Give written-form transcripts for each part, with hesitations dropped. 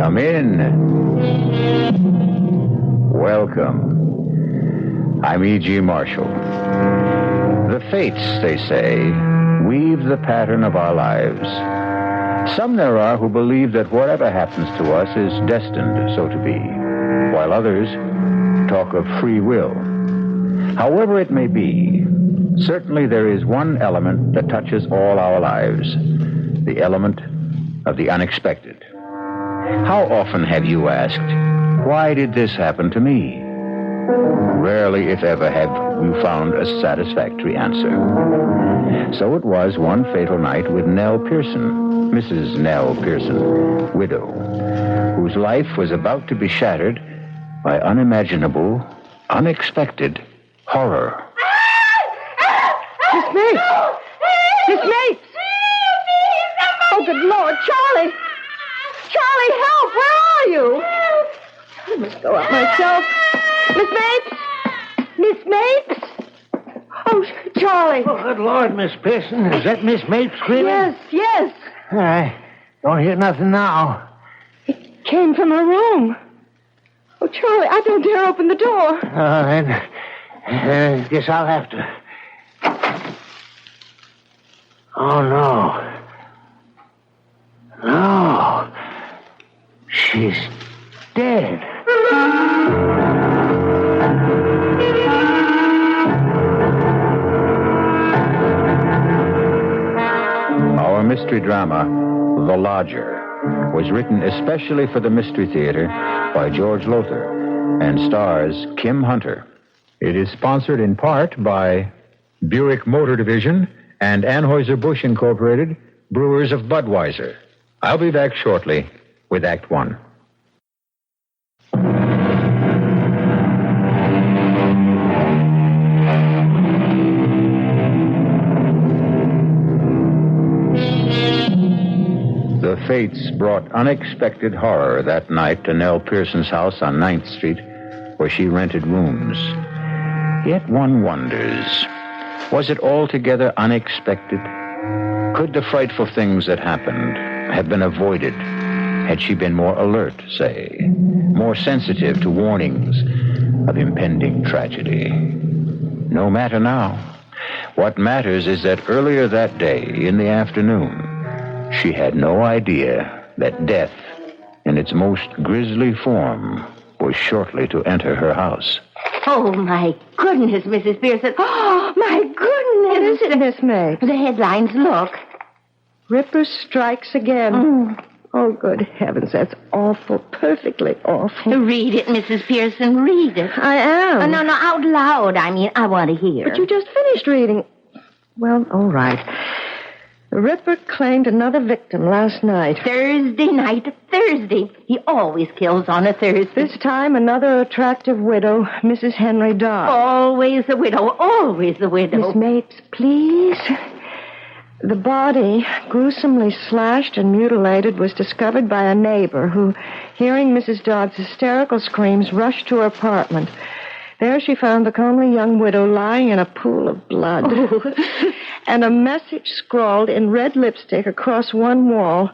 Come in. Welcome. I'm E.G. Marshall. The fates, they say, weave the pattern of our lives. Some there are who believe that whatever happens to us is destined so to be, while others talk of free will. However it may be, certainly there is one element that touches all our lives, the element of the unexpected. How often have you asked, why did this happen to me? Rarely, if ever, have you found a satisfactory answer. So it was one fatal night with Nell Pearson, Mrs. Nell Pearson, widow, whose life was about to be shattered by unimaginable, unexpected horror. Miss Mapes! Miss Mapes! Oh, good Lord, Charlie! Charlie, help! Where are you? I must go up myself. Miss Mapes! Miss Mapes! Oh, Charlie. Oh, good Lord, Miss Pearson. Is that Miss Mapes screaming? Yes. I don't hear nothing now. It came from her room. Oh, Charlie, I don't dare open the door. Then guess I'll have to. Oh, no. No. She's dead. Our mystery drama, The Lodger, was written especially for the Mystery Theater by George Lothar and stars Kim Hunter. It is sponsored in part by Buick Motor Division and Anheuser-Busch Incorporated, Brewers of Budweiser. I'll be back shortly with Act One. The fates brought unexpected horror that night to Nell Pearson's house on 9th Street, where she rented rooms. Yet one wonders, was it altogether unexpected? Could the frightful things that happened have been avoided had she been more alert, say, more sensitive to warnings of impending tragedy? No matter now. What matters is that earlier that day, in the afternoon, she had no idea that death, in its most grisly form, was shortly to enter her house. Oh, my goodness, Mrs. Pearson. Oh, my goodness. What is it, Miss Mapes? The headlines, look. Ripper strikes again. Oh, good heavens, that's awful, perfectly awful. Read it, Mrs. Pearson, read it. I am. Oh, no, out loud. I mean, I want to hear. But you just finished reading. Well, all right. The Ripper claimed another victim last night. Thursday night. He always kills on a Thursday. This time, another attractive widow, Mrs. Henry Dodd. Always a widow, always a widow. Miss Mapes, please. The body, gruesomely slashed and mutilated, was discovered by a neighbor who, hearing Mrs. Dodd's hysterical screams, rushed to her apartment. There she found the comely young widow lying in a pool of blood. Oh. And a message scrawled in red lipstick across one wall.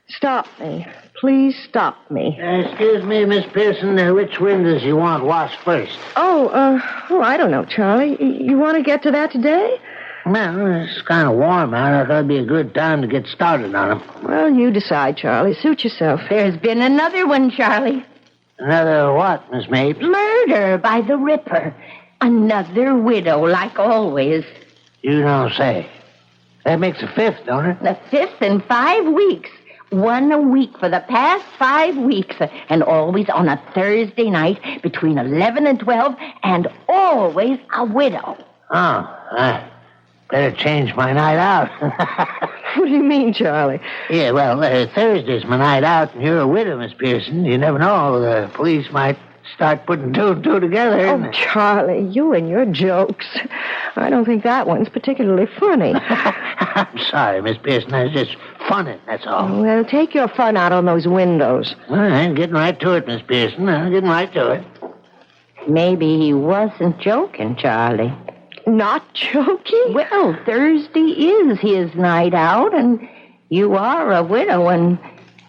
Stop me. Please stop me. Excuse me, Miss Pearson. Which windows you want washed first? I don't know, Charlie. You want to get to that today? Well, it's kind of warm out. I thought it'd be a good time to get started on them. Well, you decide, Charlie. Suit yourself. There's been another one, Charlie. Another what, Miss Mapes? Murder by the Ripper. Another widow, like always. You don't say. That makes a fifth, don't it? The fifth in 5 weeks. One a week for the past 5 weeks. And always on a Thursday night between 11 and 12. And always a widow. Oh, I better change my night out. What do you mean, Charlie? Yeah, well, Thursday's my night out, and you're a widow, Miss Pearson. You never know. The police might start putting two and two together. Oh, Charlie, you and your jokes. I don't think that one's particularly funny. I'm sorry, Miss Pearson. I was just funning, that's all. Well, take your fun out on those windows. All right, getting right to it, Miss Pearson. I'm getting right to it. Maybe he wasn't joking, Charlie. Not joking? Well, Thursday is his night out, and you are a widow, and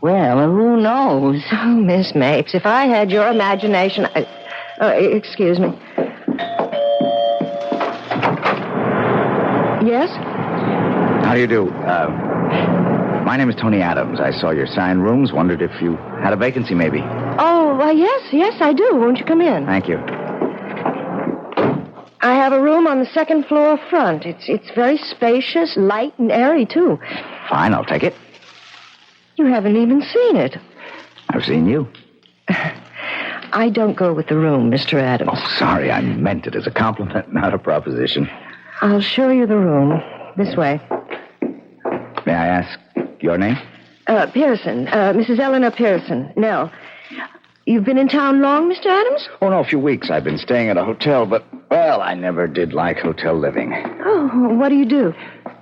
Well, who knows? Oh, Miss Mapes, if I had your imagination... excuse me. Yes? How do you do? My name is Tony Adams. I saw your signed rooms. Wondered if you had a vacancy, maybe. Oh, yes, I do. Won't you come in? Thank you. I have a room on the second floor front. It's very spacious, light, and airy, too. Fine, I'll take it. You haven't even seen it. I've seen you. I don't go with the room, Mr. Adams. Oh, sorry. I meant it as a compliment, not a proposition. I'll show you the room. This way. May I ask your name? Pearson. Mrs. Eleanor Pearson. Nell. You've been in town long, Mr. Adams? Oh, no, a few weeks. I've been staying at a hotel, but, well, I never did like hotel living. Oh, what do you do?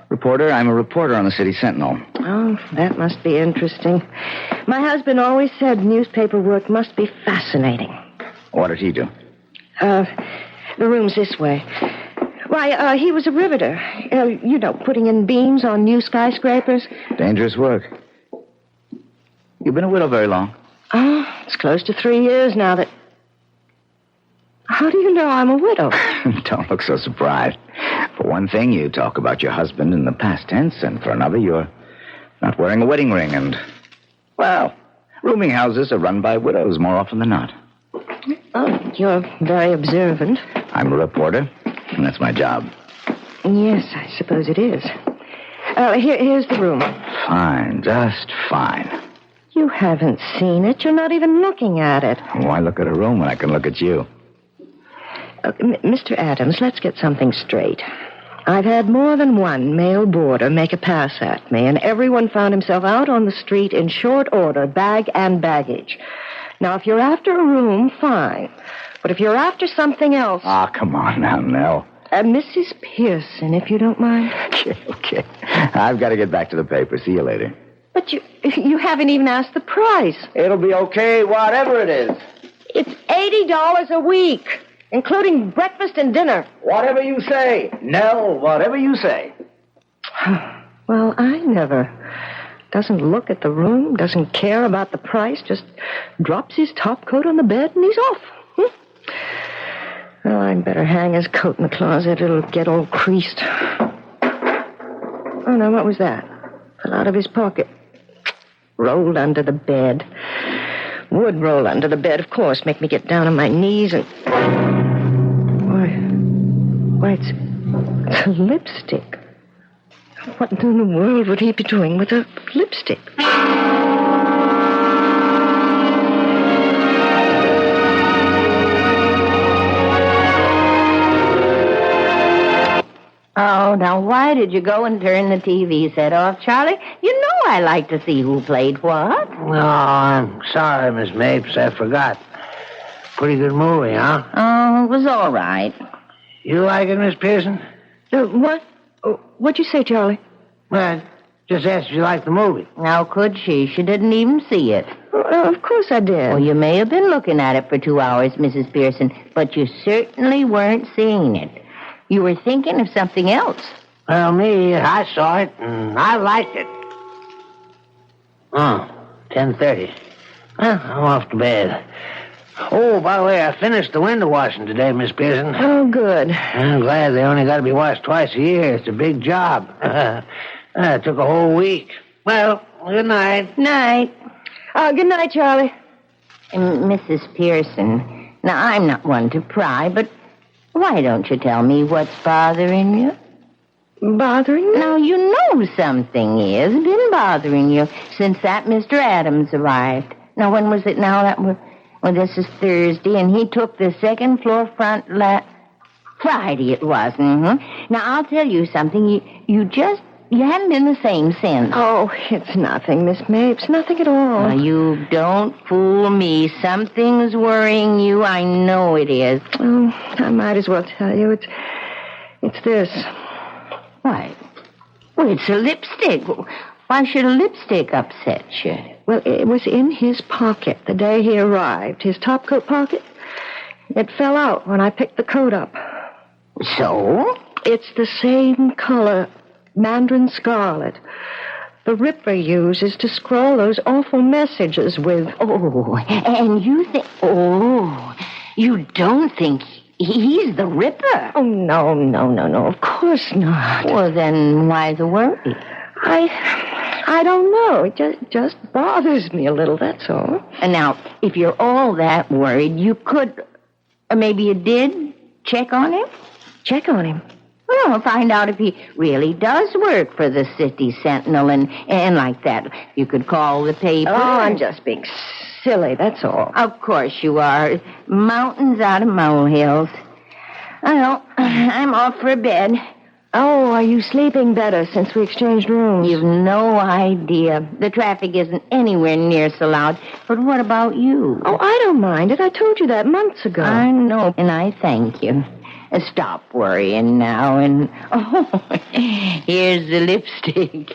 Reporter. I'm a reporter on the City Sentinel. Oh, that must be interesting. My husband always said newspaper work must be fascinating. What did he do? The room's this way. Why, he was a riveter. Putting in beams on new skyscrapers. Dangerous work. You've been a widow very long? Oh, it's close to 3 years now that... How do you know I'm a widow? Don't look so surprised. For one thing, you talk about your husband in the past tense, and for another, you're not wearing a wedding ring, and, well, rooming houses are run by widows more often than not. Oh, you're very observant. I'm a reporter, and that's my job. Yes, I suppose it is. Here's the room. Fine, just fine. You haven't seen it. You're not even looking at it. Why look at a room when I can look at you? Mr. Adams, let's get something straight. I've had more than one male boarder make a pass at me, and everyone found himself out on the street in short order, bag and baggage. Now, if you're after a room, fine. But if you're after something else... Ah, come on now, Nell. Mrs. Pearson, if you don't mind. Okay. I've got to get back to the paper. See you later. But you haven't even asked the price. It'll be okay, whatever it is. It's $80 a week, including breakfast and dinner. Whatever you say. Nell, whatever you say. Well, I never. Doesn't look at the room, doesn't care about the price, just drops his top coat on the bed and he's off. Well, I'd better hang his coat in the closet. It'll get all creased. Oh, no, what was that? Fell out of his pocket. Rolled under the bed. Would roll under the bed, of course. Make me get down on my knees and... Why, it's a lipstick. What in the world would he be doing with a lipstick? Oh, now why did you go and turn the TV set off, Charlie? You know I like to see who played what. No, I'm sorry, Miss Mapes. I forgot. Pretty good movie, huh? Oh, it was all right. You like it, Miss Pearson? What? What'd you say, Charlie? Well, just asked if you liked the movie. How could she? She didn't even see it. Of course I did. Well, you may have been looking at it for 2 hours, Mrs. Pearson, but you certainly weren't seeing it. You were thinking of something else. Well, me, I saw it, and I liked it. Oh, 10:30. Well, I'm off to bed. Oh, by the way, I finished the window washing today, Miss Pearson. Oh, good. I'm glad they only got to be washed twice a year. It's a big job. It took a whole week. Well, good night. Night. Good night, Charlie. Mrs. Pearson, now I'm not one to pry, but why don't you tell me what's bothering you? Bothering me? Now, you know something has been bothering you since that Mr. Adams arrived. Now, when was it now? Well, this is Thursday, and he took the second floor front Friday it was. Mm-hmm. Now, I'll tell you something. You haven't been the same since. Oh, it's nothing, Miss Mapes. Nothing at all. Now, you don't fool me. Something's worrying you. I know it is. Oh, I might as well tell you. It's this. Why? Well, it's a lipstick. Why should a lipstick upset you? Well, it was in his pocket the day he arrived. His topcoat pocket. It fell out when I picked the coat up. So? It's the same color. Mandarin scarlet. the Ripper uses to scroll those awful messages with. Oh, and you think... Oh, you don't think he's the Ripper? Oh, no. Of course not. Well, then why the worry? I don't know. It just bothers me a little, that's all. And now, if you're all that worried, you could, or maybe you did, check on him? Check on him. Well, find out if he really does work for the City Sentinel and like that. You could call the paper. Oh, I'm just being silly, that's all. Of course you are. Mountains out of molehills. Well, I'm off for bed. Oh, are you sleeping better since we exchanged rooms? You've no idea. The traffic isn't anywhere near so loud. But what about you? Oh, I don't mind it. I told you that months ago. I know, and I thank you. Stop worrying now, and here's the lipstick.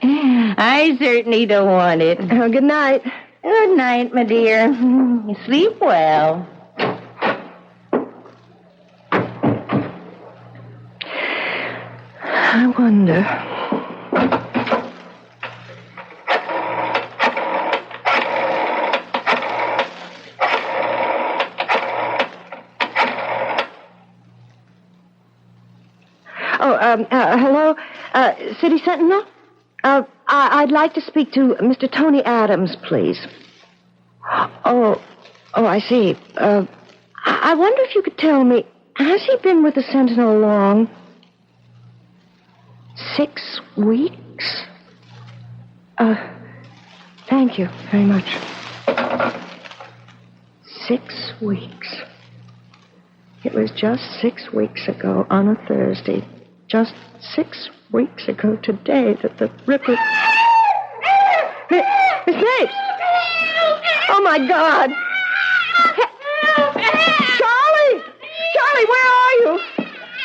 I certainly don't want it. Good night. Good night, my dear. Sleep well. I wonder. Hello? City Sentinel? I'd like to speak to Mr. Tony Adams, please. Oh, I see. I wonder if you could tell me, has he been with the Sentinel long? 6 weeks? Thank you very much. 6 weeks. It was just 6 weeks ago on a Thursday. Just 6 weeks ago today that the Ripper... Miss Mapes! Oh, my God! Charlie! Charlie, where are you?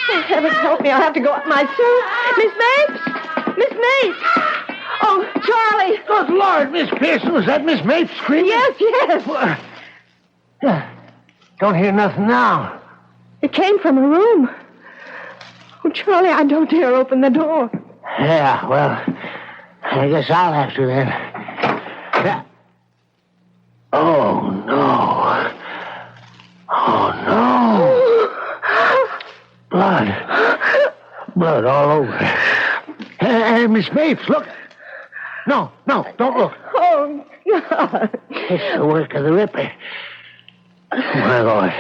Oh, heavens help me, I'll have to go up myself. Miss Mapes! Miss Mapes! Oh, Charlie! Good Lord, Miss Pearson, was that Miss Mapes screaming? Yes. Don't hear nothing now. It came from a room. Oh, Charlie, I don't dare open the door. Yeah, well, I guess I'll have to then. Yeah. Oh, no. Blood all over. Hey, Miss Mapes, look. No, don't look. Oh, God. It's the work of the Ripper. My Lord,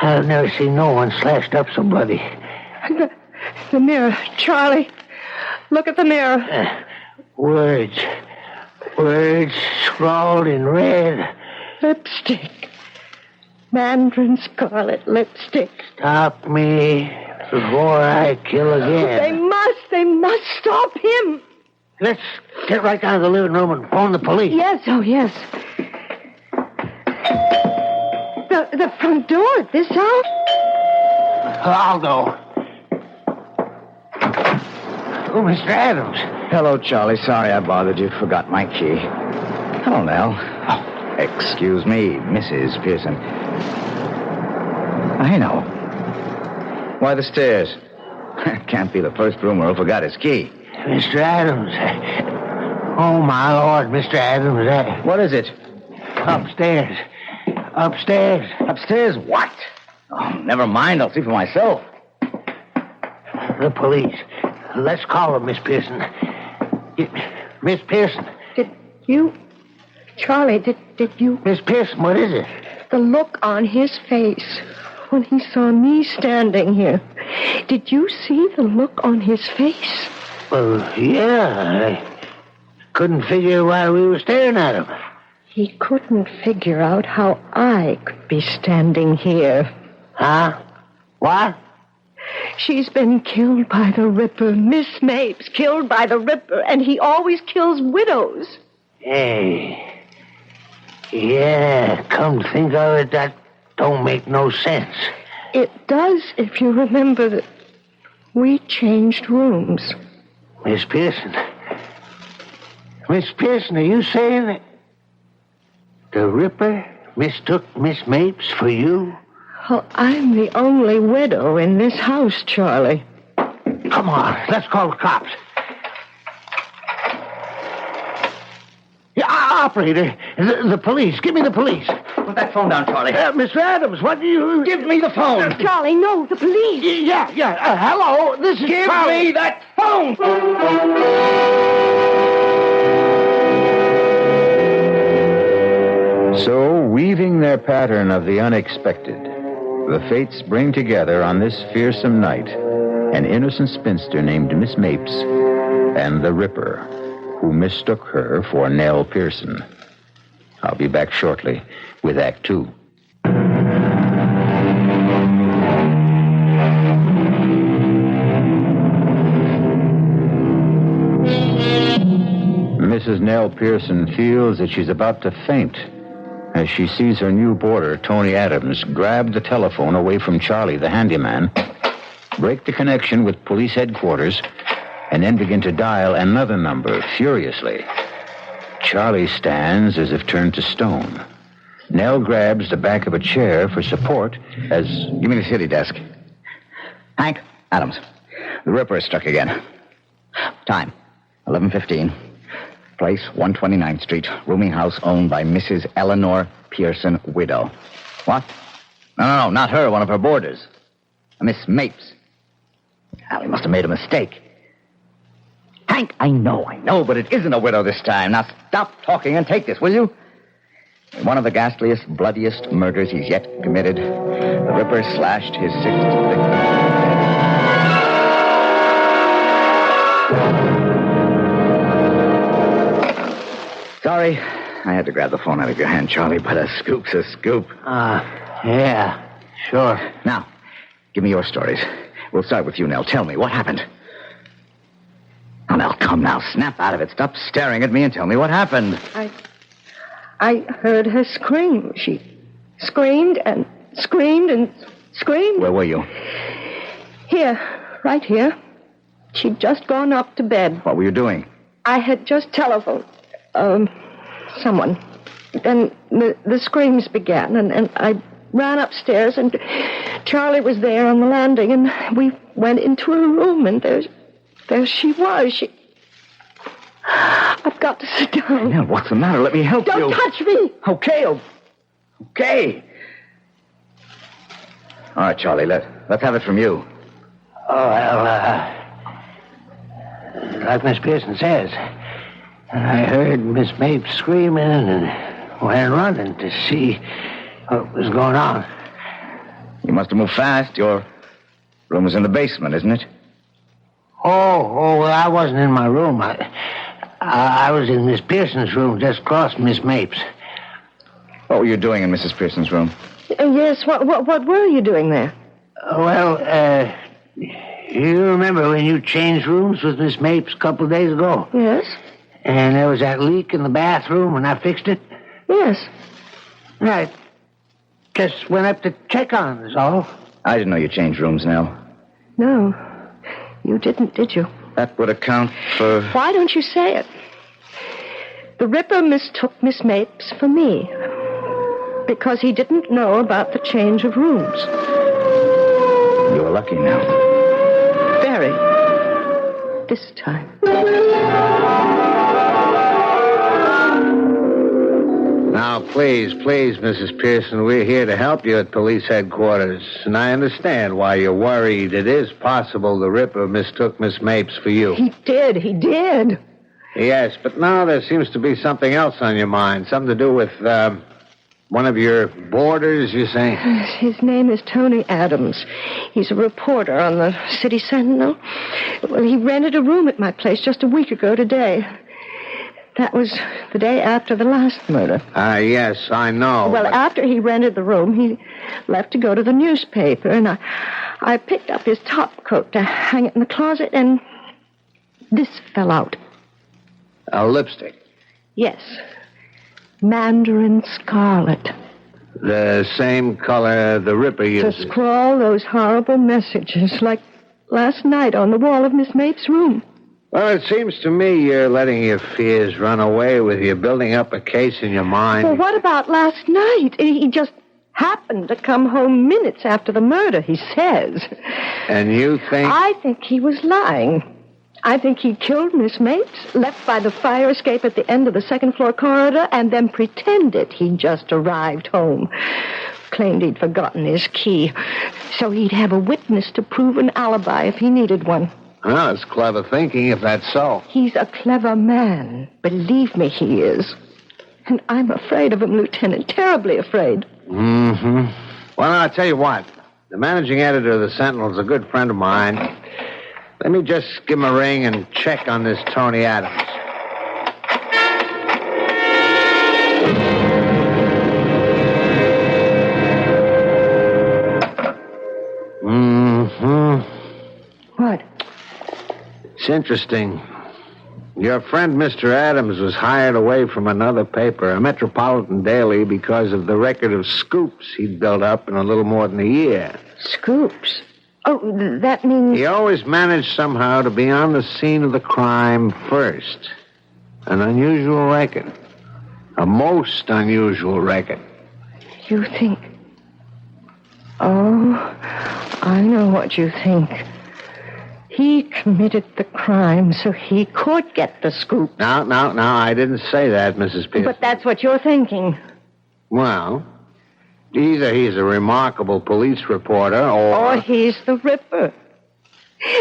I've never seen no one slashed up so bloody. The mirror, Charlie. Look at the mirror. Words scrawled in red. Lipstick. Mandarin scarlet lipstick. Stop me before I kill again. They must stop him. Let's get right down to the living room and phone the police. Yes. The front door at this house? I'll go. Oh, Mr. Adams. Hello, Charlie. Sorry I bothered you. Forgot my key. Hello, Nell. Oh, excuse me, Mrs. Pearson. I know. Why the stairs? Can't be the first roomer who forgot his key. Mr. Adams. Oh, my Lord, Mr. Adams. What is it? Upstairs. Upstairs what? Oh, never mind. I'll see for myself. The police. Let's call them, Miss Pearson. Miss Pearson. Did you... Charlie, did you... Miss Pearson, what is it? The look on his face when he saw me standing here. Did you see the look on his face? Well, yeah. I couldn't figure why we were staring at him. He couldn't figure out how I could be standing here. Huh? What? She's been killed by the Ripper. Miss Mapes killed by the Ripper, and he always kills widows. Hey. Yeah, come to think of it, that don't make no sense. It does if you remember that we changed rooms. Miss Pearson. Miss Pearson, are you saying that the Ripper mistook Miss Mapes for you? Oh, I'm the only widow in this house, Charlie. Come on, let's call the cops. operator. The police. Give me the police. Put that phone down, Charlie. Mr. Adams, what do you... Give me the phone. Charlie, no, the police. Yeah. Hello, this is Give Charlie. me that phone. So, weaving their pattern of the unexpected, the fates bring together on this fearsome night an innocent spinster named Miss Mapes and the Ripper, who mistook her for Nell Pearson. I'll be back shortly with Act Two. Mrs. Nell Pearson feels that she's about to faint as she sees her new boarder, Tony Adams, grab the telephone away from Charlie, the handyman, break the connection with police headquarters, and then begin to dial another number furiously. Charlie stands as if turned to stone. Nell grabs the back of a chair for support as... Give me the city desk. Hank, Adams. The Ripper has struck again. Time, 11:15. Place, 129th Street. Rooming house owned by Mrs. Eleanor Pearson, widow. What? No, not her. One of her boarders. Miss Mapes. Well, he must have made a mistake. Hank, I know, but it isn't a widow this time. Now stop talking and take this, will you? In one of the ghastliest, bloodiest murders he's yet committed, the Ripper slashed his sixth victim. Sorry, I had to grab the phone out of your hand, Charlie, but a scoop's a scoop. Yeah, sure. Now, give me your stories. We'll start with you, Nell. Tell me, what happened? Oh, Nell, come now. Snap out of it. Stop staring at me and tell me what happened. I heard her scream. She screamed and screamed and screamed. Where were you? Here, right here. She'd just gone up to bed. What were you doing? I had just telephoned someone. Then the screams began, and I ran upstairs, and Charlie was there on the landing, and we went into her room, and there she was. I've got to sit down. Nell, what's the matter? Let me help you. Don't touch me. Okay. All right, Charlie, let's have it from you. Oh, well, like Miss Pearson says, I heard Miss Mapes screaming and went running to see what was going on. You must have moved fast. Your room is in the basement, isn't it? Oh, well, I wasn't in my room. I was in Miss Pearson's room just across Miss Mapes. What were you doing in Mrs. Pearson's room? Yes, what were you doing there? Well, you remember when you changed rooms with Miss Mapes a couple of days ago? Yes. And there was that leak in the bathroom and I fixed it? Yes. I just went up to check on it, is all. I didn't know you changed rooms, Nell. No, you didn't, did you? That would account for... Why don't you say it? The Ripper mistook Miss Mapes for me because he didn't know about the change of rooms. You were lucky, Nell. Very. This time. Now, please, Mrs. Pearson, we're here to help you at police headquarters. And I understand why you're worried. It is possible the Ripper mistook Miss Mapes for you. He did. Yes, but now there seems to be something else on your mind. Something to do with, one of your boarders, you say? His name is Tony Adams. He's a reporter on the City Sentinel. Well, he rented a room at my place just a week ago today. That was the day after the last murder. Yes, I know. Well, after he rented the room, he left to go to the newspaper, and I picked up his top coat to hang it in the closet, and this fell out. A lipstick? Yes. Mandarin scarlet. The same color the Ripper uses. To scrawl those horrible messages like last night on the wall of Miss Mapes' room. Well, it seems to me you're letting your fears run away with you, building up a case in your mind. Well, what about last night? He just happened to come home minutes after the murder, he says. And you think... I think he was lying. I think he killed Miss Mapes, left by the fire escape at the end of the second-floor corridor, and then pretended he'd just arrived home. Claimed he'd forgotten his key, so he'd have a witness to prove an alibi if he needed one. Well, it's clever thinking, if that's so. He's a clever man. Believe me, he is. And I'm afraid of him, Lieutenant, terribly afraid. Mm-hmm. Well, I'll tell you what. The managing editor of the Sentinel's a good friend of mine. Let me just give him a ring and check on this Tony Adams. Mm-hmm. What? It's interesting. Your friend, Mr. Adams, was hired away from another paper, a metropolitan daily, because of the record of scoops he'd built up in a little more than a year. Scoops? Oh, that means... He always managed somehow to be on the scene of the crime first. An unusual record. A most unusual record. You think... Oh, I know what you think. He committed the crime so he could get the scoop. No, I didn't say that, Mrs. Pearson. But that's what you're thinking. Well, either he's a remarkable police reporter or he's the Ripper.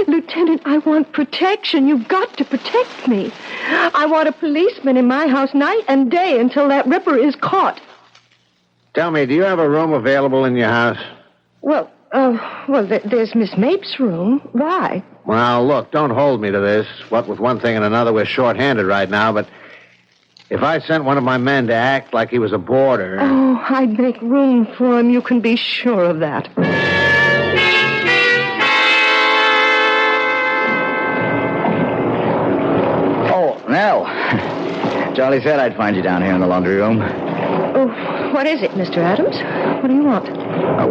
Lieutenant, I want protection. You've got to protect me. I want a policeman in my house night and day until that Ripper is caught. Tell me, do you have a room available in your house? Well, there's Miss Mapes' room. Why? Well, look, don't hold me to this. What with one thing and another, we're short-handed right now, but if I sent one of my men to act like he was a boarder... Oh, I'd make room for him. You can be sure of that. Oh, Nell. Charlie said I'd find you down here in the laundry room. Oh, what is it, Mr. Adams? What do you want?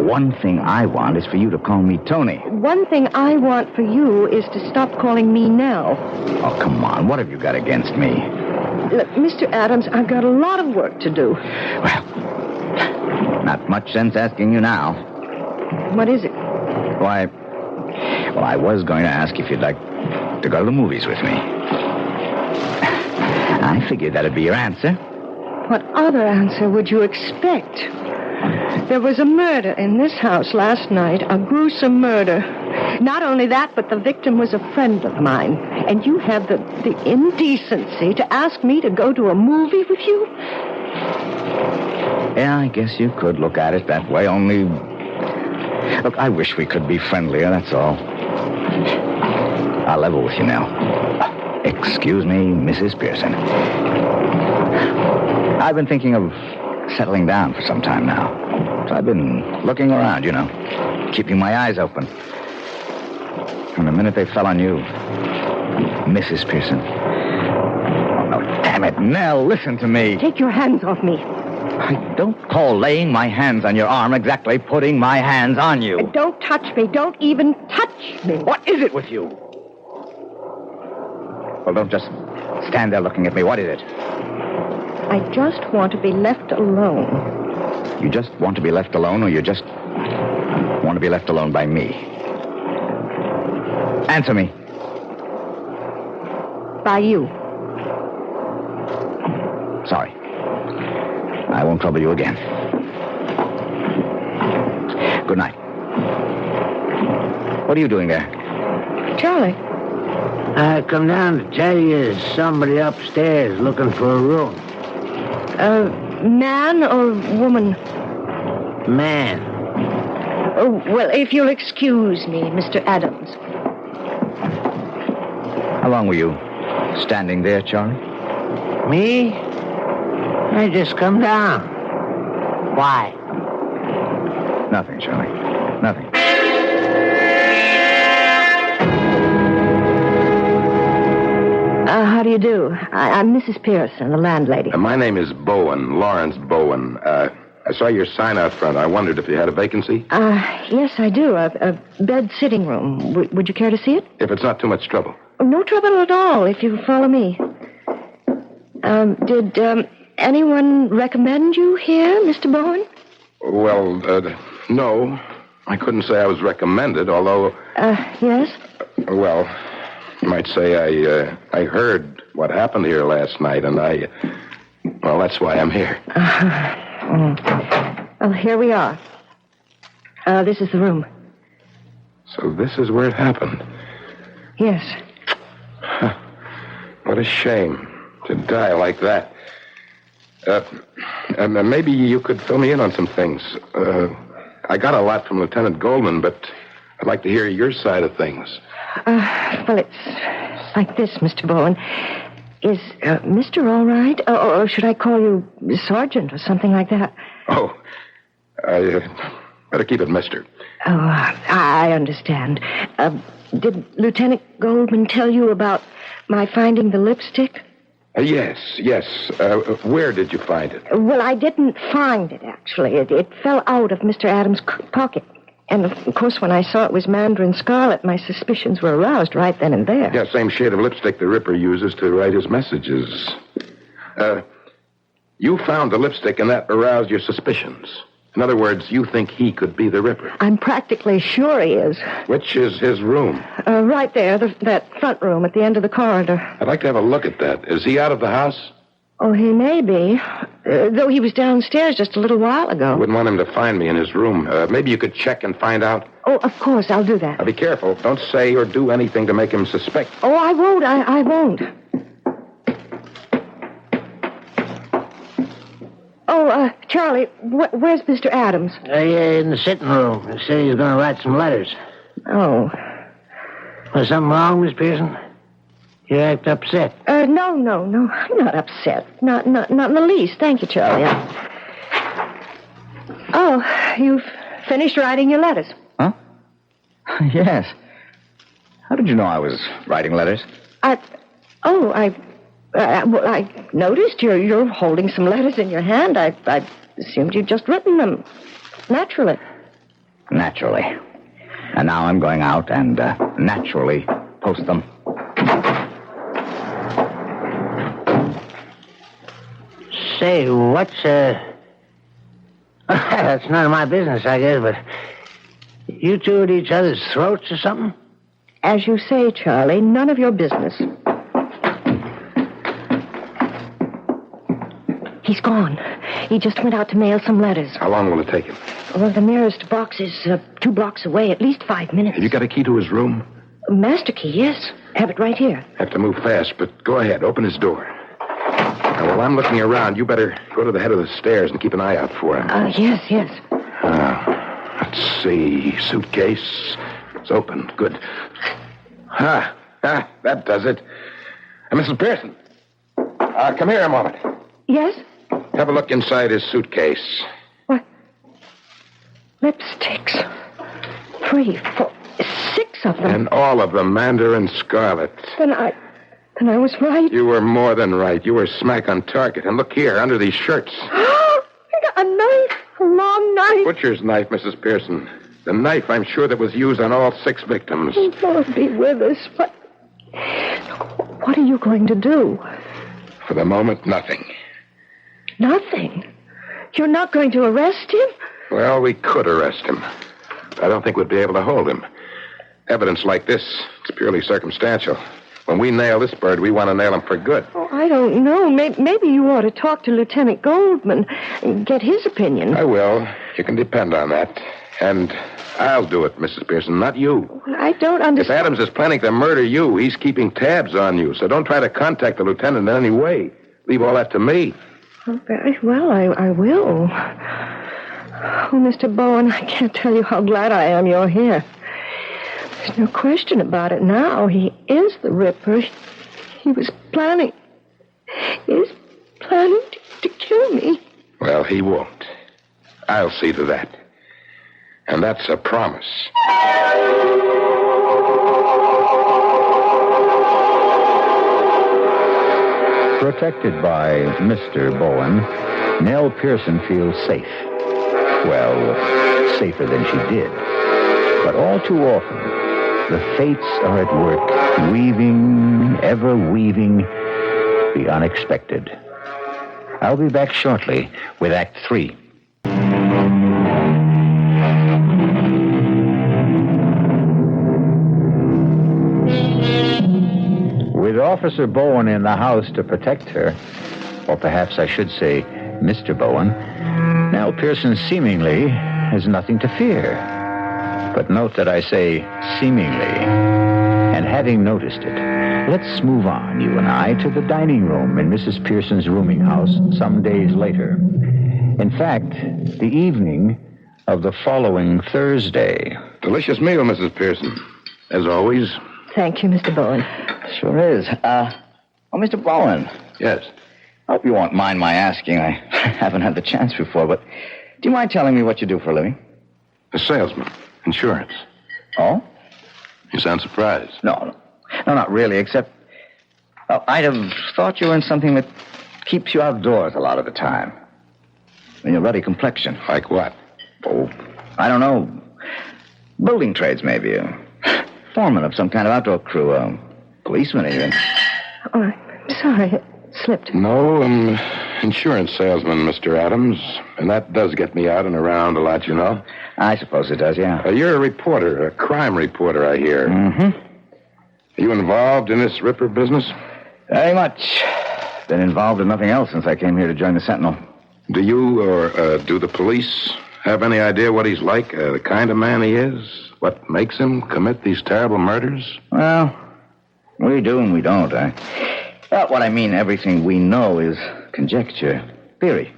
One thing I want is for you to call me Tony. One thing I want for you is to stop calling me Nell. Oh, come on. What have you got against me? Look, Mr. Adams, I've got a lot of work to do. Well, not much sense asking you now. What is it? Why, well, I was going to ask if you'd like to go to the movies with me. I figured that'd be your answer. What other answer would you expect? There was a murder in this house last night, a gruesome murder. Not only that, but the victim was a friend of mine. And you have the indecency to ask me to go to a movie with you? Yeah, I guess you could look at it that way, only... Look, I wish we could be friendlier, that's all. I'll level with you now. Excuse me, Mrs. Pearson. I've been thinking of settling down for some time now. So I've been looking around, you know, keeping my eyes open. And the minute they fell on you, Mrs. Pearson. Oh, no, damn it, Nell, listen to me. Take your hands off me. I don't call laying my hands on your arm exactly putting my hands on you. Don't touch me. Don't even touch me. What is it with you? Well, don't just stand there looking at me. What is it? I just want to be left alone. You just want to be left alone, or you just want to be left alone by me? Answer me. By you. Sorry. I won't trouble you again. Good night. What are you doing there? Charlie. I come down to tell you there's somebody upstairs looking for a room. Man or woman? Man. Oh, well, if you'll excuse me, Mr. Adams. How long were you standing there, Charlie? Me? I just come down. Why? Nothing, Charlie. Nothing. How do you do? I'm Mrs. Pearson, the landlady. My name is Bowen, Lawrence Bowen. I saw your sign out front. I wondered if you had a vacancy. Yes, I do. A bed sitting room. Would you care to see it? If it's not too much trouble. No trouble at all, if you follow me. Did anyone recommend you here, Mr. Bowen? Well, no. I couldn't say I was recommended, although... Yes? Well, You might say I heard what happened here last night, and well, that's why I'm here. Well, here we are. This is the room. So this is where it happened. Yes. What a shame to die like that. Maybe you could fill me in on some things. I got a lot from Lieutenant Goldman, but I'd like to hear your side of things. Well, it's like this, Mr. Bowen. Is Mr. all right? Or should I call you Sergeant or something like that? Oh, I better keep it Mister. Oh, I understand. Did Lieutenant Goldman tell you about my finding the lipstick? Yes. Where did you find it? Well, I didn't find it, actually. It fell out of Mr. Adams' pocket. And, of course, when I saw it was mandarin scarlet, my suspicions were aroused right then and there. Yeah, same shade of lipstick the Ripper uses to write his messages. You found the lipstick and that aroused your suspicions. In other words, you think he could be the Ripper. I'm practically sure he is. Which is his room? Right there, that front room at the end of the corridor. I'd like to have a look at that. Is he out of the house? Oh, he may be. Though he was downstairs just a little while ago. I wouldn't want him to find me in his room. Maybe you could check and find out. Oh, of course, I'll do that. Now, be careful. Don't say or do anything to make him suspect. Oh, I won't. I won't. Oh, Charlie, where's Mr. Adams? In the sitting room. He said he was going to write some letters. Oh. Was something wrong, Miss Pearson? You act upset. No. I'm not upset. Not in the least. Thank you, Charlie. Oh, you've finished writing your letters. Huh? Yes. How did you know I was writing letters? I noticed you're holding some letters in your hand. I assumed you'd just written them. Naturally. Naturally. And now I'm going out and naturally post them. Say, what's, that's none of my business, I guess, but you two at each other's throats or something? As you say, Charlie, none of your business. He's gone. He just went out to mail some letters. How long will it take him? Well, the nearest box is 2 blocks away, at least 5 minutes. Have you got a key to his room? Master key, yes. Have it right here. Have to move fast, but go ahead. Open his door. Now, while I'm looking around, you better go to the head of the stairs and keep an eye out for him. Yes. Let's see. Suitcase. It's open. Good. That does it. Mrs. Pearson. Come here a moment. Yes? Have a look inside his suitcase. What? Lipsticks. 3, 4, 6 of them. And all of them mandarin scarlet. Then I was right. You were more than right. You were smack on target. And look here, under these shirts. A knife. A long knife. Butcher's knife, Mrs. Pearson. The knife, I'm sure, that was used on all 6 victims. Lord be with us. What are you going to do? For the moment, nothing. Nothing? You're not going to arrest him? Well, we could arrest him. I don't think we'd be able to hold him. Evidence like this, it's purely circumstantial. When we nail this bird, we want to nail him for good. Oh, I don't know. Maybe you ought to talk to Lieutenant Goldman and get his opinion. I will. You can depend on that. And I'll do it, Mrs. Pearson, not you. I don't understand. If Adams is planning to murder you, he's keeping tabs on you. So don't try to contact the lieutenant in any way. Leave all that to me. Oh, very well, I will. Oh, Mr. Bowen, I can't tell you how glad I am you're here. There's no question about it now. He is the Ripper. He was planning. He's planning to kill me. Well, he won't. I'll see to that. And that's a promise. Protected by Mr. Bowen, Nell Pearson feels safe. Well, safer than she did. But all too often, the fates are at work, weaving, ever weaving, the unexpected. I'll be back shortly with Act 3. Officer Bowen in the house to protect her, or perhaps I should say Mr. Bowen, Nell Pearson seemingly has nothing to fear. But note that I say seemingly. And having noticed it, let's move on, you and I, to the dining room in Mrs. Pearson's rooming house some days later. In fact, the evening of the following Thursday. Delicious meal, Mrs. Pearson. As always. Thank you, Mr. Bowen. Sure is. Mr. Bowen. Yes. I hope you won't mind my asking. I haven't had the chance before, but do you mind telling me what you do for a living? A salesman. Insurance. Oh? You sound surprised. No, not really, except I'd have thought you were in something that keeps you outdoors a lot of the time. And your ruddy complexion. Like what? Oh, I don't know. Building trades, maybe. A foreman of some kind of outdoor crew. A policeman, even. Oh, I'm sorry. It slipped. No, insurance salesman, Mr. Adams. And that does get me out and around a lot, you know. I suppose it does, yeah. You're a reporter, a crime reporter, I hear. Mm-hmm. Are you involved in this Ripper business? Very much. Been involved in nothing else since I came here to join the Sentinel. Do you or do the police have any idea what he's like, the kind of man he is? What makes him commit these terrible murders? Well, we do and we don't. What I mean, everything we know is conjecture, theory.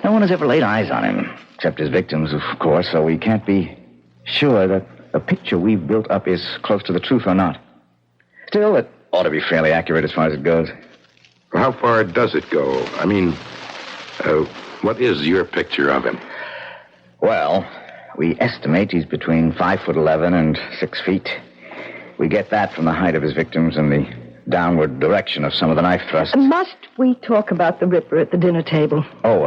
No one has ever laid eyes on him, except his victims, of course, so we can't be sure that the picture we've built up is close to the truth or not. Still, it ought to be fairly accurate as far as it goes. How far does it go? I mean, what is your picture of him? Well, we estimate he's between 5'11" and 6 feet. We get that from the height of his victims and the downward direction of some of the knife thrusts. Must we talk about the Ripper at the dinner table? Oh,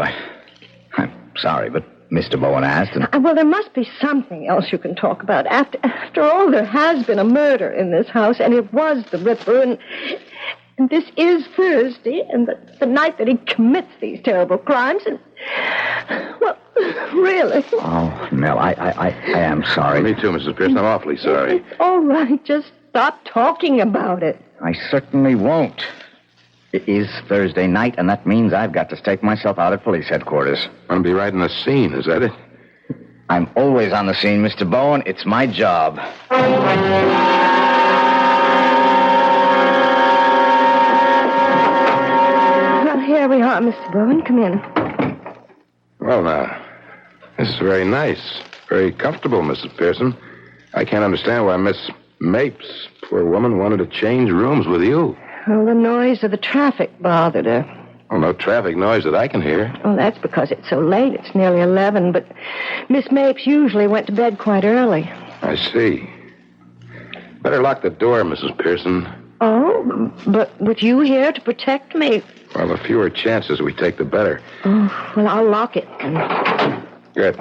I'm sorry, but Mr. Bowen asked. And... Well, there must be something else you can talk about. After all, there has been a murder in this house, and it was the Ripper, and this is Thursday, and the night that he commits these terrible crimes, and... Well, really. Oh, Nell, I am sorry. Me too, Mrs. Pearson. I'm awfully sorry. It's all right. Just stop talking about it. I certainly won't. It is Thursday night, and that means I've got to stake myself out at police headquarters. Want to be right in the scene, is that it? I'm always on the scene, Mr. Bowen. It's my job. Well, here we are, Mr. Bowen. Come in. Well, now, this is very nice. Very comfortable, Mrs. Pearson. I can't understand why Miss Mapes, poor woman, wanted to change rooms with you. Well, the noise of the traffic bothered her. Oh, no traffic noise that I can hear. Oh, that's because it's so late. It's nearly 11, but Miss Mapes usually went to bed quite early. I see. Better lock the door, Mrs. Pearson. Oh, but with you here to protect me... Well, the fewer chances we take, the better. Oh, well, I'll lock it. Good.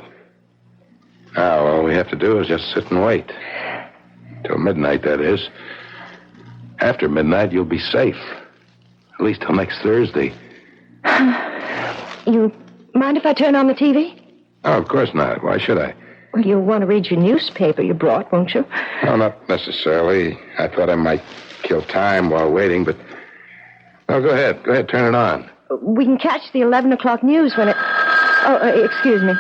Now, all we have to do is just sit and wait. Till midnight, that is. After midnight, you'll be safe. At least till next Thursday. You mind if I turn on the TV? Oh, of course not. Why should I? Well, you'll want to read your newspaper you brought, won't you? No, not necessarily. I thought I might kill time while waiting, but... No, go ahead. Go ahead, turn it on. We can catch the 11 o'clock news when it... Oh, excuse me.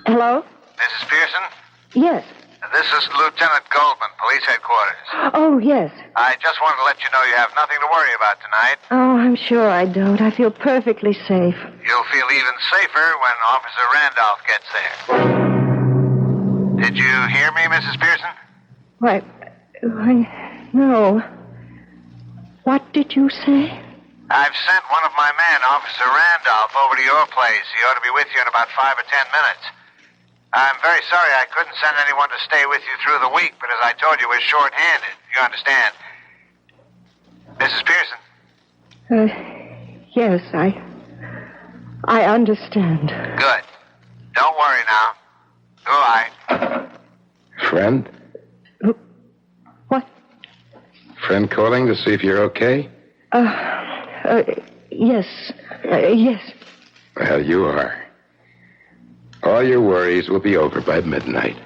Hello? Mrs. Pearson? Yes. This is Lieutenant Goldman, police headquarters. Oh, yes. I just wanted to let you know you have nothing to worry about tonight. Oh, I'm sure I don't. I feel perfectly safe. You'll feel even safer when Officer Randolph gets there. Did you hear me, Mrs. Pearson? Why, no. What did you say? I've sent one of my men, Officer Randolph, over to your place. He ought to be with you in about 5 or 10 minutes. I'm very sorry I couldn't send anyone to stay with you through the week, but as I told you, we're short-handed. You understand? Mrs. Pearson? Yes, I understand. Good. Don't worry now. Goodbye. Friend? What? Friend calling to see if you're okay? Yes. Yes. Well, you are. All your worries will be over by midnight.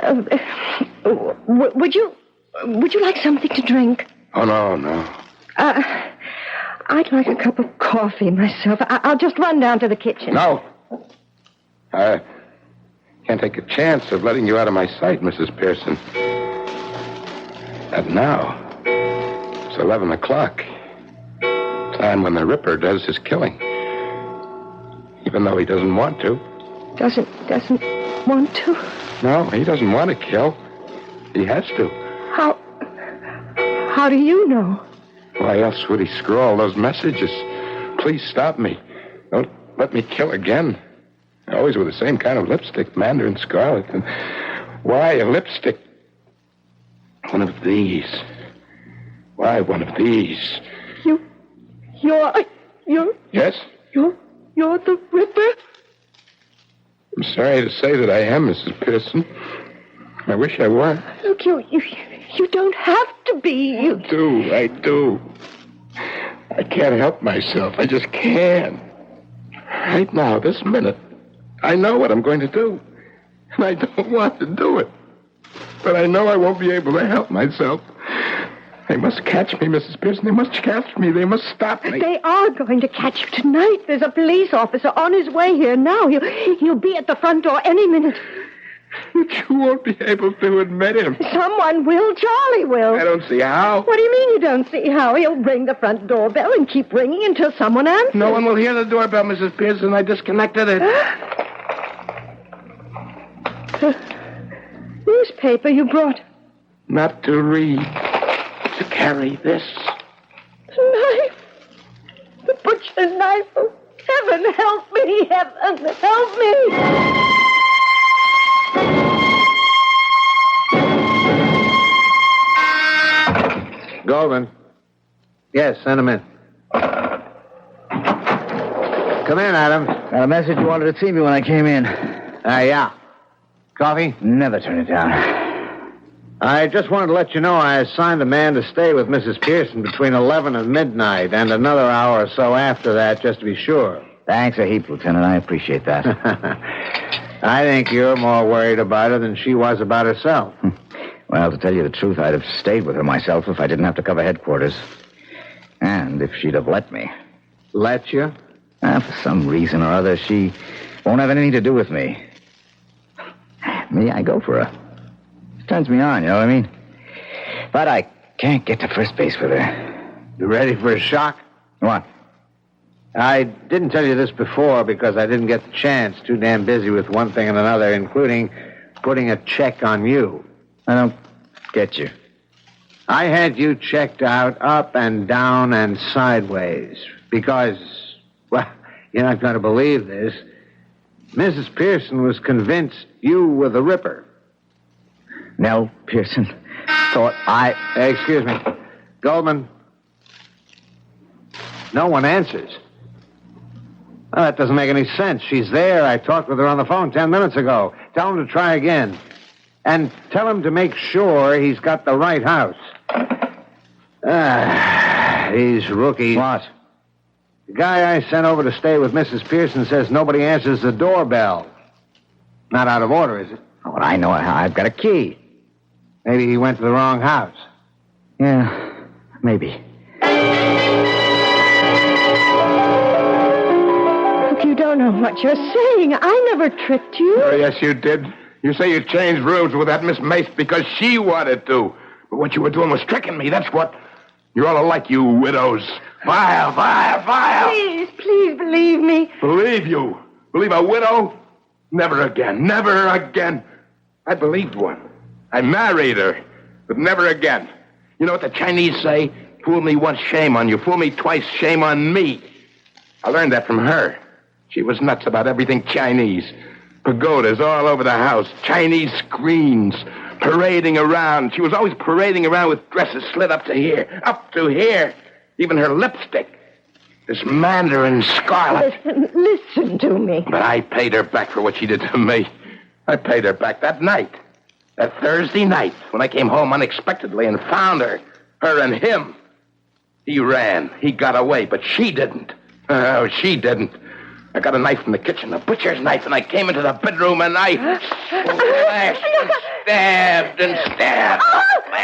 Would you would you like something to drink? Oh, no. I'd like a cup of coffee myself. I'll just run down to the kitchen. No. I can't take a chance of letting you out of my sight, Mrs. Pearson. Not now. It's 11 o'clock. Time when the Ripper does his killing. Even though he doesn't want to. Doesn't want to? No, he doesn't want to kill. He has to. How do you know? Why else would he scrawl those messages? Please stop me. Don't let me kill again. Always with the same kind of lipstick, Mandarin Scarlet. And why a lipstick? One of these. Why one of these? You're... Yes? You're the Ripper? I'm sorry to say that I am, Mrs. Pearson. I wish I were. Look, you don't have to be. I do. I can't help myself. I just can't. Right now, this minute, I know what I'm going to do. And I don't want to do it. But I know I won't be able to help myself. They must catch me, Mrs. Pearson. They must catch me. They must stop me. They are going to catch you tonight. There's a police officer on his way here now. He'll be at the front door any minute. But you won't be able to admit him. Someone will. Charlie will. I don't see how. What do you mean you don't see how? He'll ring the front doorbell and keep ringing until someone answers. No one will hear the doorbell, Mrs. Pearson. I disconnected it. The newspaper you brought. Not to read. To carry this. The knife. The butcher's knife. Oh, heaven help me. Heaven help me. Goldman. Yes, send him in. Come in, Adams. Got a message you wanted to see me when I came in. Yeah. Coffee? Never turn it down. I just wanted to let you know I assigned a man to stay with Mrs. Pearson between 11 and midnight and another hour or so after that, just to be sure. Thanks a heap, Lieutenant. I appreciate that. I think you're more worried about her than she was about herself. Well, to tell you the truth, I'd have stayed with her myself if I didn't have to cover headquarters. And if she'd have let me. Let you? For some reason or other, she won't have anything to do with me. Me, I go for her. She turns me on, you know what I mean? But I can't get to first base with her. You ready for a shock? What? I didn't tell you this before because I didn't get the chance. Too damn busy with one thing and another, including putting a check on you. I don't get you. I had you checked out up and down and sideways because, well, you're not going to believe this. Mrs. Pearson was convinced you were the Ripper. Nell Pearson thought I... Excuse me. Goldman. No one answers. Well, that doesn't make any sense. She's there. I talked with her on the phone 10 minutes ago. Tell him to try again. And tell him to make sure he's got the right house. These rookies. What? The guy I sent over to stay with Mrs. Pearson says nobody answers the doorbell. Not out of order, is it? Oh, well, I know how. I've got a key. Maybe he went to the wrong house. Yeah, maybe. Look, you don't know what you're saying. I never tricked you. Oh, yes, you did. You say you changed rooms with that Miss Mace because she wanted to. But what you were doing was tricking me, that's what. You're all alike, you widows. Vile, vile, vile. Please believe me. Believe you? Believe a widow? Never again, never again. I believed one. I married her, but never again. You know what the Chinese say? Fool me once, shame on you. Fool me twice, shame on me. I learned that from her. She was nuts about everything Chinese. Pagodas all over the house, Chinese screens, parading around. She was always parading around with dresses slit up to here, up to here. Even her lipstick. This Mandarin Scarlet. Listen to me. But I paid her back for what she did to me. I paid her back that night. That Thursday night when I came home unexpectedly and found her. Her and him. He ran. He got away, but she didn't. Oh, she didn't. I got a knife from the kitchen, a butcher's knife, and I came into the bedroom and I slashed and stabbed and stabbed.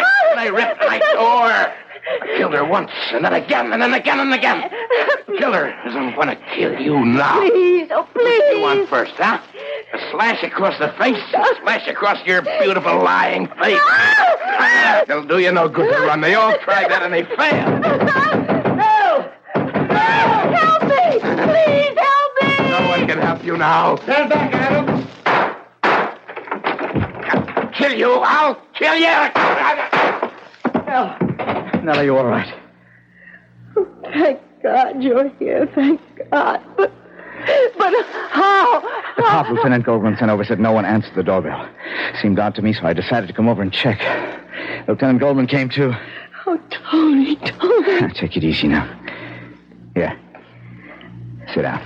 back, and I ripped my door. I killed her once, and then again, and then again, and again. Kill her as I'm going to kill you now. Please, oh, please. What do you want first, huh? A slash across the face, a slash across your beautiful lying face. It'll do you no good to run. They all tried that and they failed. No! Help me! Please, help me! No one can help you now. Stand back, Adam. I'll kill you. I'll kill you. Nell, are you all right? Thank God you're here. Thank God. But how? The cop, Lieutenant Goldman, sent over said no one answered the doorbell. Seemed odd to me, so I decided to come over and check. Lieutenant Goldman came too. Oh, Tony. Take it easy now. Here. Sit down.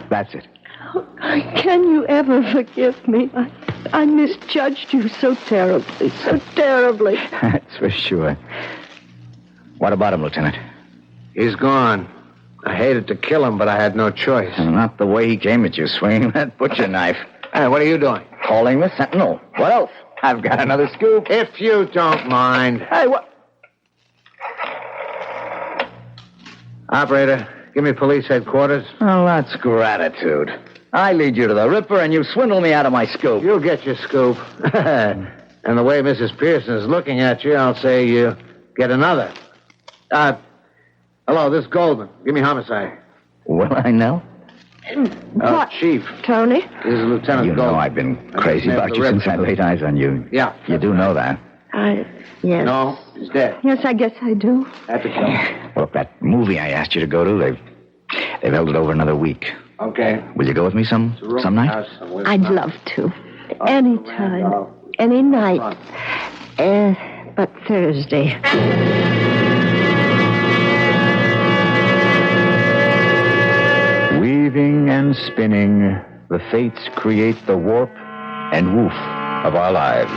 That's it. Oh, can you ever forgive me? I misjudged you so terribly, so terribly. That's for sure. What about him, Lieutenant? He's gone. I hated to kill him, but I had no choice. Not the way he came at you, swinging that butcher knife. Hey, what are you doing? Calling the Sentinel. What else? I've got another scoop. If you don't mind. Hey, what? Operator, give me police headquarters. Oh, that's gratitude. I lead you to the Ripper, and you swindle me out of my scoop. You'll get your scoop. And the way Mrs. Pearson is looking at you, I'll say you get another. Hello, this is Goldman. Give me homicide. Will I know? What? Chief. Tony? This is Lieutenant You Goldman. know I've been crazy about you since I laid eyes on you. Yeah. You do know that. Yes. No, he's dead. Yes, I guess I do. Had to kill him. Well, that movie I asked you to go to, they've held it over another week. Okay. Will you go with me some night? I'd love to. Anytime. Any night. But Thursday. Weaving and spinning, the fates create the warp and woof of our lives.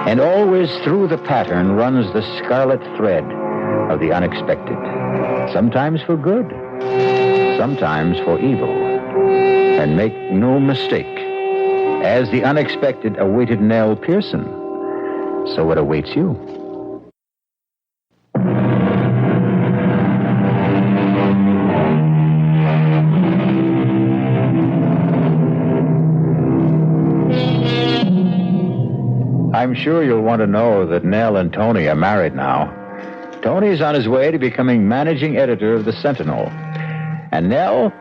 And always through the pattern runs the scarlet thread of the unexpected. Sometimes for good, sometimes for evil. And make no mistake, as the unexpected awaited Nell Pearson, so it awaits you. I'm sure you'll want to know that Nell and Tony are married now. Tony's on his way to becoming managing editor of the Sentinel. And Nell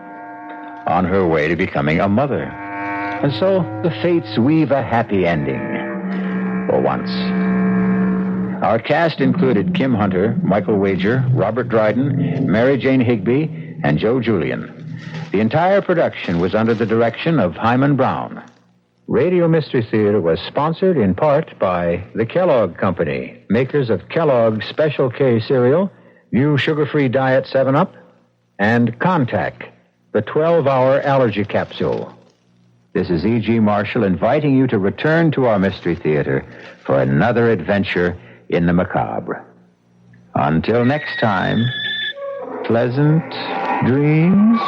on her way to becoming a mother. And so the fates weave a happy ending. For once. Our cast included Kim Hunter, Michael Wager, Robert Dryden, Mary Jane Higby, and Joe Julian. The entire production was under the direction of Hyman Brown. Radio Mystery Theater was sponsored in part by the Kellogg Company, makers of Kellogg's Special K cereal, new sugar-free diet 7-Up, and Contact, the 12-hour allergy capsule. This is E.G. Marshall inviting you to return to our Mystery Theater for another adventure in the macabre. Until next time, pleasant dreams.